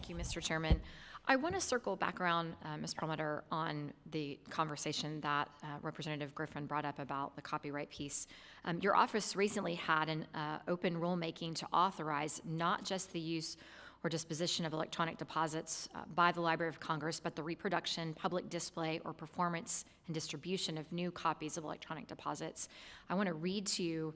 Thank you, Mr. Chairman. I want to circle back around, Ms. Perlmutter, on the conversation that Representative Griffin brought up about the copyright piece. Your office recently had an open rulemaking to authorize not just the use or disposition of electronic deposits by the Library of Congress, but the reproduction, public display, or performance and distribution of new copies of electronic deposits. I want to read to you,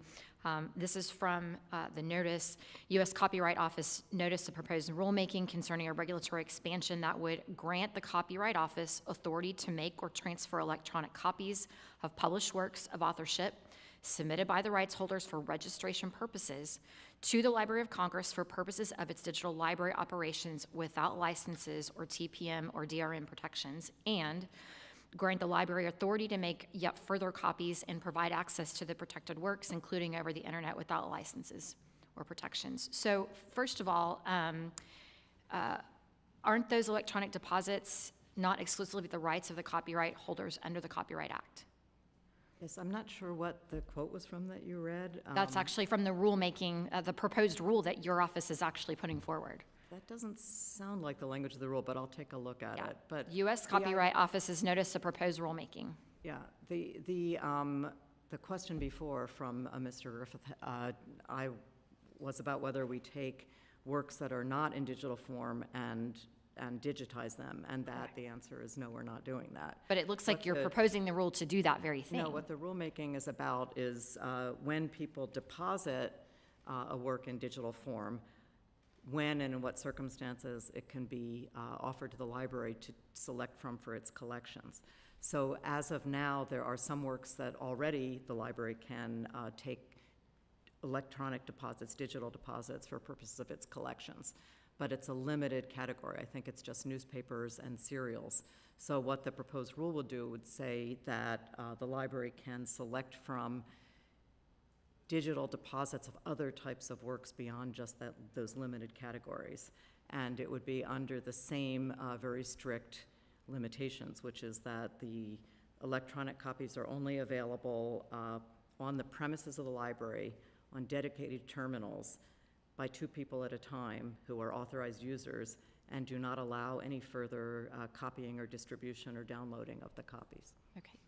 this is from the notice, U.S. Copyright Office notice of proposed rulemaking concerning a regulatory expansion that would grant the Copyright Office authority to make or transfer electronic copies of published works of authorship submitted by the rights holders for registration purposes to the Library of Congress for purposes of its digital library operations without licenses or TPM or DRM protections, and grant the library authority to make yet further copies and provide access to the protected works, including over the internet, without licenses or protections. So first of all, aren't those electronic deposits not exclusively the rights of the copyright holders under the Copyright Act? Yes, I'm not sure what the quote was from that you read. That's actually from the rulemaking, the proposed rule that your office is actually putting forward. That doesn't sound like the language of the rule, but I'll take a look at it. But U.S. Copyright Office's notice of proposed rulemaking. Yeah, the question before from Mr. Griffith, I was about whether we take works that are not in digital form and digitize them, and that the answer is no, we're not doing that. But it looks like you're proposing the rule to do that very thing. No, what the rulemaking is about is when people deposit a work in digital form, when and in what circumstances it can be offered to the library to select from for its collections. So as of now, there are some works that already the library can take electronic deposits, digital deposits for purposes of its collections. But it's a limited category. I think it's just newspapers and serials. So what the proposed rule would do would say that the library can select from digital deposits of other types of works beyond just those limited categories. And it would be under the same very strict limitations, which is that the electronic copies are only available on the premises of the library on dedicated terminals by 2 people at a time who are authorized users, and do not allow any further copying or distribution or downloading of the copies. Okay.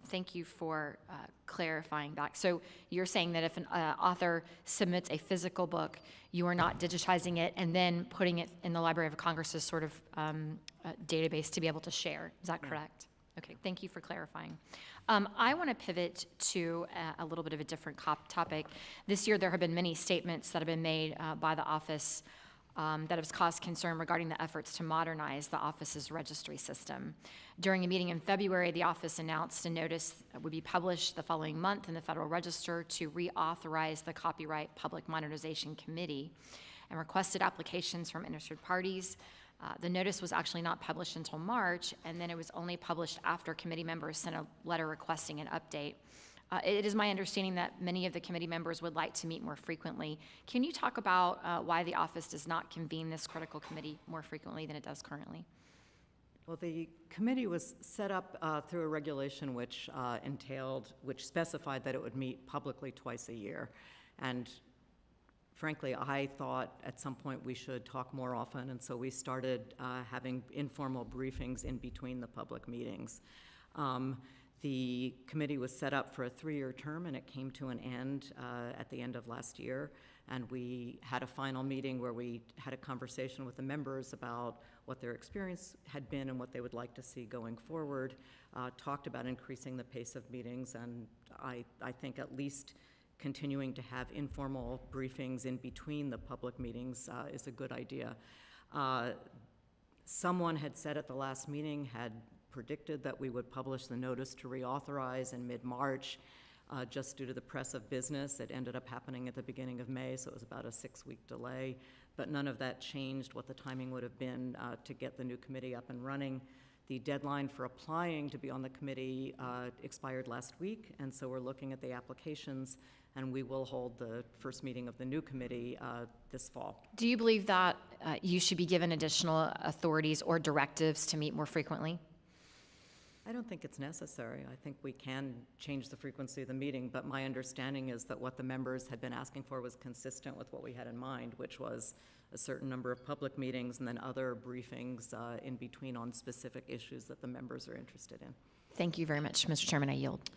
Thank you for clarifying that. So you're saying that if an author submits a physical book, you are not digitizing it and then putting it in the Library of Congress's sort of database to be able to share. Is that correct? Okay, thank you for clarifying. I want to pivot to a little bit of a different topic. This year there have been many statements that have been made by the office that have caused concern regarding the efforts to modernize the office's registry system. During a meeting in February, the office announced a notice would be published the following month in the Federal Register to reauthorize the Copyright Public Modernization Committee and requested applications from interested parties. The notice was actually not published until March, and then it was only published after committee members sent a letter requesting an update. It is my understanding that many of the committee members would like to meet more frequently. Can you talk about why the office does not convene this critical committee more frequently than it does currently? Well, the committee was set up through a regulation which specified that it would meet publicly twice a year. And frankly, I thought at some point we should talk more often, and so we started having informal briefings in between the public meetings. The committee was set up for a 3-year term, and it came to an end at the end of last year. And we had a final meeting where we had a conversation with the members about what their experience had been and what they would like to see going forward, talked about increasing the pace of meetings, and I think at least continuing to have informal briefings in between the public meetings is a good idea. Someone had said at the last meeting, had predicted that we would publish the notice to reauthorize in mid-March. Just due to the press of business, it ended up happening at the beginning of May, so it was about a 6-week delay. But none of that changed what the timing would have been to get the new committee up and running. The deadline for applying to be on the committee expired last week, and so we're looking at the applications, and we will hold the first meeting of the new committee this fall. Do you believe that you should be given additional authorities or directives to meet more frequently? I don't think it's necessary. I think we can change the frequency of the meeting, but my understanding is that what the members had been asking for was consistent with what we had in mind, which was a certain number of public meetings and then other briefings in between on specific issues that the members are interested in. Thank you very much, Mr. Chairman. I yield.